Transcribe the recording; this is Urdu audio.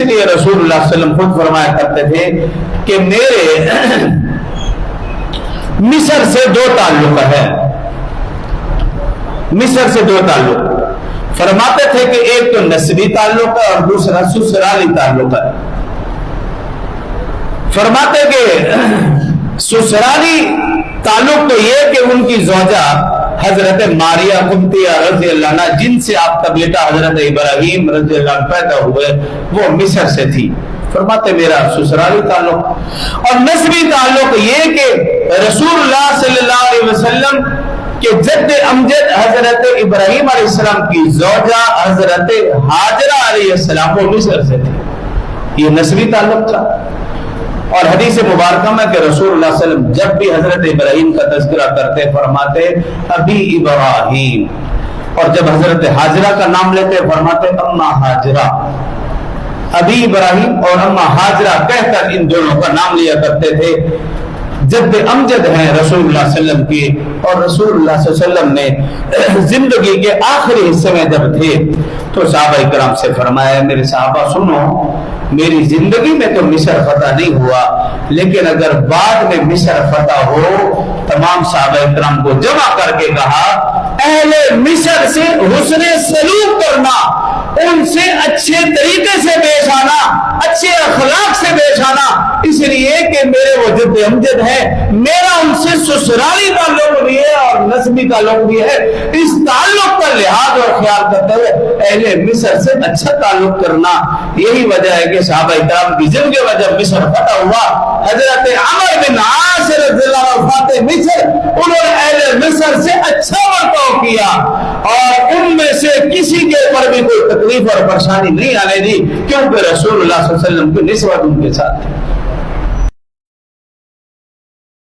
لیے رسول اللہ صلی اللہ علیہ وسلم خود فرمایا کرتے تھے کہ میرے مصر سے دو تعلق ہے، مصر سے دو تعلق۔ فرماتے تھے کہ ایک تو نسبی تعلق ہے اور دوسرا سسرالی تعلق ہے۔ فرماتے کہ سسرالی تعلق تو یہ کہ ان کی زوجہ حضرت ماریہ قبطیہ رضی اللہ عنہ، جن سے آپ کا بیٹا حضرت ابراہیم رضی اللہ عنہ پیدا ہوئے، وہ مصر سے تھی۔ فرماتے میرا سسرالی تعلق۔ اور نسبی تعلق یہ کہ رسول اللہ صلی اللہ علیہ وسلم کہ جد امجد حضرت ابراہیم علیہ السلام کی زوجہ حضرت ہاجرہ علیہ السلام وہ مصر سے تھی، یہ نسبی تعلق تھا۔ اور حدیث مبارکہ میں کہ رسول اللہ صلی اللہ علیہ وسلم جب بھی حضرت ابراہیم کا تذکرہ کرتے فرماتے ابی ابراہیم، اور جب حضرت ہاجرہ کا نام لیتے فرماتے اما ہاجرہ۔ ابی ابراہیم اور اما ہاجرہ کہہ کر ان دونوں کا نام لیا کرتے تھے۔ جد امجد ہیں رسول اللہ صلی اللہ علیہ وسلم کی، اور رسول اللہ صلی اللہ علیہ وسلم نے زندگی کے آخری حصے میں جب تھے تو صحابہ کرام سے فرمایا میرے صحابہ سنو، میری زندگی میں تو مصر فتح نہیں ہوا، لیکن اگر بعد میں مصر فتح ہو، تمام صحابہ کرام کو جمع کر کے کہا اہل مصر سے حسن سلوک کرنا، ان سے اچھے طریقے سے پیش آنا، اچھے اخلاق سے پیش آنا، اس لیے کہ میرے وہ جد امجد ہے، میرا ان سے سسرالی تعلق بھی ہے اور نسبی تعلق بھی ہے۔ اس تعلق کا لحاظ اور خیال کرتے ہوئے اہل مصر سے اچھا تعلق کرنا، یہی وجہ ہے کہ صحابہ کرام کی زندگی میں جب مصر فتح ہوا، حضرت عمر بن عاص رضی اللہ عنہ فاتح مصر، انہوں نے اہل مصر سے اچھا برتاؤ کیا اور ان میں سے کسی کے اوپر بھی کوئی تکلیف اور پریشانی نہیں آنے دی، کیونکہ رسول اللہ صلی اللہ علیہ وسلم کی نسبت ان کے ساتھ تھی۔